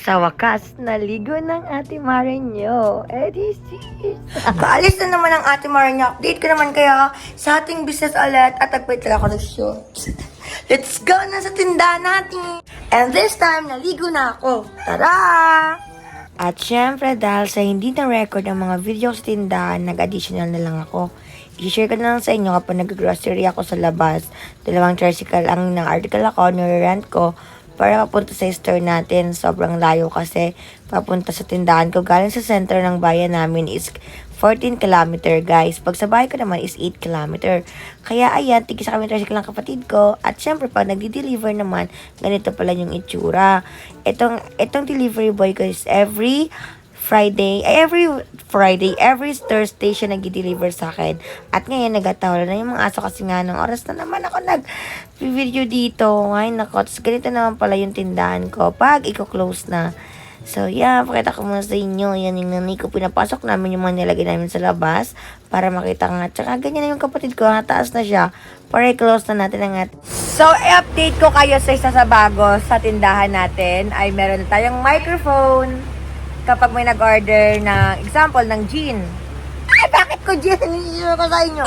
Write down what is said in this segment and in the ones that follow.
Sa wakas, naligo ng Ate Mare nyo. Eddie sis. Paalis na naman ang Ate Mara niya. Update ko naman kaya sa ating business ulit at nagpait lang ako ng shorts. Let's go na sa tindahan natin. And this time, naligo na ako. Tara! At syempre, dahil sa hindi na-record ang mga video sa tindahan, nag-additional na lang ako. I-share ko na lang sa inyo kapag nag-grocery ako sa labas. 2 tricycle ang article ako, nire-rent ko para papunta sa store natin. Sobrang layo kasi papunta sa tindahan ko. Galing sa center ng bayan namin is 14 kilometer, guys. Pag sa bahay ko naman is 8 kilometer. Kaya ayan, tigisa kami tricycle ng kapatid ko. At syempre, pag nagdi-deliver naman, ganito pala yung itsura. Itong delivery boy ko is every Thursday siya nag-deliver sa akin. At ngayon, nagatawalan na yung mga aso kasi nga ng oras na naman ako nag-video dito. Ngayon, nako. Tapos ganito naman pala yung tindahan ko pag i-close na. So, yeah, pakita ko muna sa inyo. Yan yung nanay ko. Pinapasok namin yung mga nilagay namin sa labas para makita nga. Tsaka ganyan na yung kapatid ko. Nataas na siya. Para i-close na natin ang So, i-update ko kayo sa isa sa bago sa tindahan natin ay meron na tayong microphone kapag may nag-order ng example ng gin. Ay, bakit ko gin? Hindi ko sa inyo.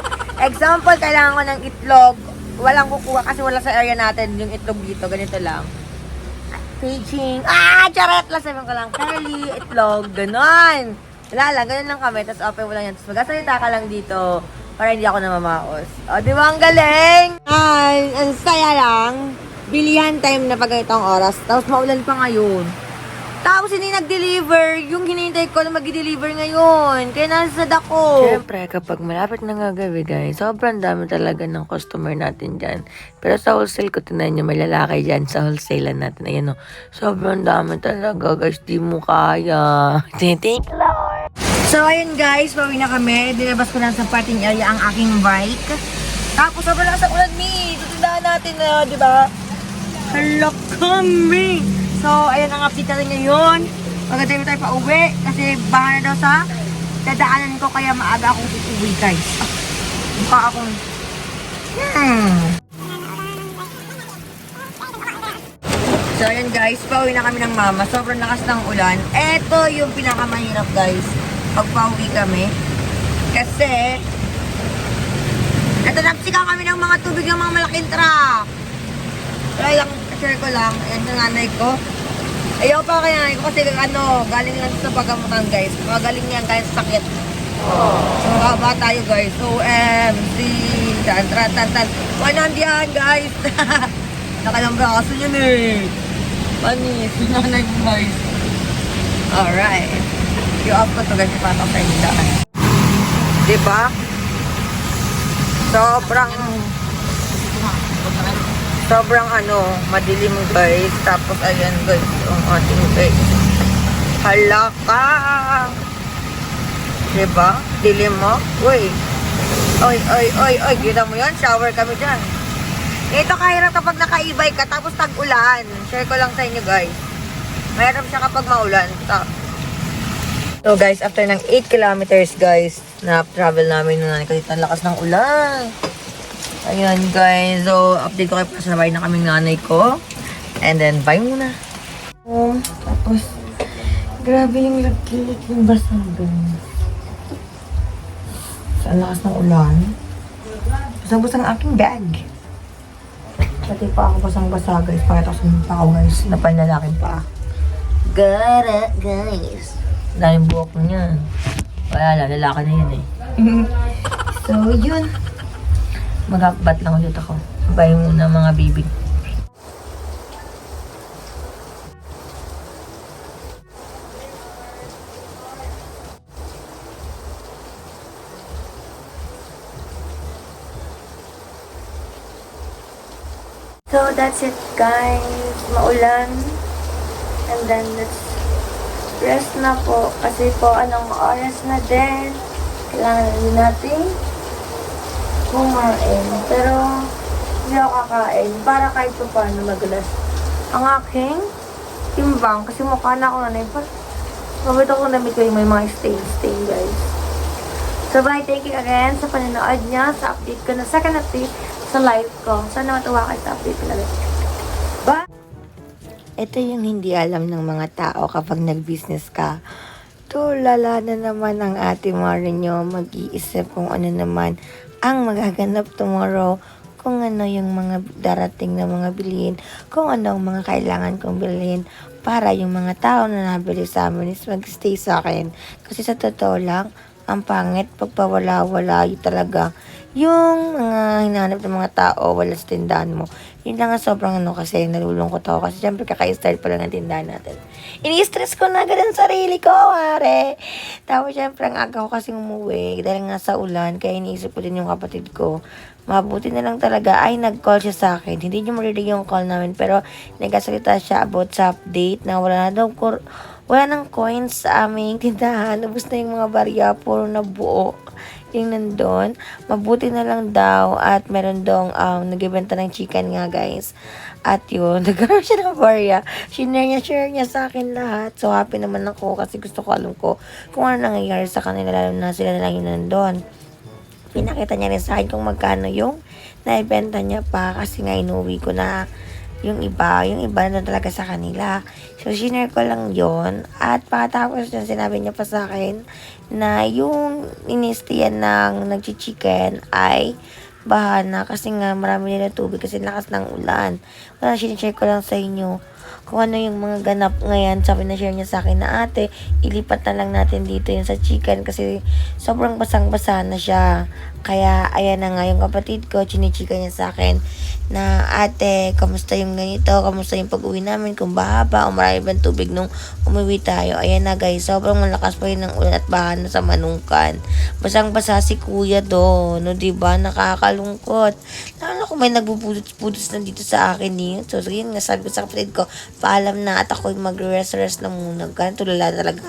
Example, kailangan ko ng itlog. Walang kukuha kasi wala sa area natin yung itlog dito. Ganito lang. Paging. Charet lang. Sabi ko lang, curly, itlog, ganon. Wala lang, ganon lang kami. Tapos open mo lang yan. Tapos magsasalita ka lang dito para hindi ako namamaos. O, di ba ang galing? Ay, ang saya lang. Bilihan time na pag ganitong oras. Tapos maulan pa ngayon. Tapos hindi nag-deliver. Yung hinihintay ko na mag-deliver ngayon. Kaya nasasad ako. Siyempre, kapag malapit na nga gabi, guys, sobrang dami talaga ng customer natin dyan. Pero sa wholesale ko, tinayin nyo, may lalaki dyan sa wholesale natin. Ayan o, sobrang dami talaga, guys. Di mo kaya. Thank you, Lord. So, ayun guys, pauwi na kami. Dinabas ko lang sa parking area ang aking bike. Tapos, sobrang lakas ang ulan, Mi. Tutindahan natin na, di ba? Hala kami. So, ayun ang update natin ngayon. Maganda tayo pa uwi kasi baka na daw sa dadaanan ko kaya maaga akong uuwi guys. Mukha akong So, ayun guys, pauwi na kami ng mama. Sobrang lakas ng ulan. Eto yung pinakamahirap guys pag pauwi kami. Kasi eto, napsigaw kami ng mga tubig ng mga malaking truck. Kaya lang, share ko lang. Ayan yung nanay ko. Ayaw pa kaya nanay ko kasi galing lang sa pagamutan guys. Magaling yan guys, sakit. So, baba tayo guys. OMG. Tan. Wanandiyan guys. Nakalang braso yun eh. Panis. Nanay ko guys. Alright. I-off ko to guys. Ipatok sa inyo daan. Diba? Sobrang madilim guys. Tapos ayan guys, ang ating guys. Halaka! Diba? Dilim mo? Uy! Oy! Kita mo yan? Shower kami dyan. Ito kahirap kapag naka-e-bike ka tapos tag-ulan. Share ko lang sa inyo guys. Mahirap siya kapag maulan. So guys, after ng 8 kilometers guys, na-travel namin nung nanay ko dito. Ang lakas ng ulan. Ayan guys, so update ko kayo pa sa bahay na kaming nanay ko. And then, bye muna. Tapos, grabe yung lagkit yung basagan. Sa lakas ng ulan. Basang-basang aking bag. Pati pa ako basang-basa guys. Pakita ko sa mga tao guys. Napanlalaking pa. Gara guys. Daming buhok niya. Wala, lalaki na yan eh. So, yun. Mag-upbat lang ulit ako. Bye muna mga bibig. So, that's it, guys. Maulan. And then, let's rest na po. Kasi po, anong oras na din. Kailangan din natin kumain. Pero, hindi ako kakain. Para kahit pa paano magulas. Ang aking timbang. Kasi mukha na ako nanay pa. Mabit ako namit ko yung may mga stain, guys. So, bye. Thank you again sa panonood niya. Sa update ko na second update sa live ko. Sana matuwa kayo sa update ko na. Bye! Ito yung hindi alam ng mga tao kapag nag-business ka. Tulala na naman ang ate Marinyo mag-iisip kung ano naman ang magaganap tomorrow, kung ano yung mga darating na mga bilhin, kung ano ang mga kailangan kong bilhin para yung mga tao na nabili sa amin is mag-stay sa akin. Kasi sa totoo lang, ang pangit pagpawala-wala yun talaga yung mga hinahanap ng mga tao wala sa tindahan mo. Yun lang ang sobrang kasi nalulungkot ako kasi syempre kaka-start pa lang ang tindahan natin. Ini-stress ko na agad ang sarili ko, are. Tapos syempre ang aga ko kasing umuwi dahil nga sa ulan kaya iniisip ko din yung kapatid ko. Mabuti na lang talaga ay nag-call siya sa akin. Hindi niyo marinig yung call namin pero nagkasalita siya about sa update na wala nang coins sa aming tindahan. Ubus na yung mga barya, puro na buo yung nandun. Mabuti na lang daw at meron dong nagbibenta ng chicken nga guys. At yun, nagkaroon siya ng barya. Share niya sa akin lahat. So happy naman ako kasi gusto ko alam ko kung ano nangyayari sa kanila lalo na sila na lang yung nandun. Pinakita niya rin sa akin kung magkano yung naibenta niya pa kasi nga inuwi ko na yung iba na talaga sa kanila. So, shinare ko lang yon at pagkatapos yun, sinabi niya pa sa akin na yung inistiyan ng nagchichicken ay baha na kasi nga marami nila tubig kasi lakas ng ulan. Wala, sinishare ko lang sa inyo kung ano yung mga ganap ngayon. Sabi na share niya sa akin na ate, ilipat na lang natin dito yung sa chicken kasi sobrang basang-basa na siya. Kaya ayan na nga yung kapatid ko, chinichika niya sa akin na ate, kamusta yung ganito, kamusta yung pag-uwi namin, kung baha ba o marami bang tubig nung umuwi tayo. Ayan na guys, sobrang malakas pa rin ng ulan at baha na sa Manungkan. Basang-basa si kuya do, no, diba? Nakakalungkot. Lalo kung may nagbubudos na dito sa akin So, yun nga, sabi ko sa kapatid ko, paalam na at ako'y mag-rest na muna. Ganito lala talaga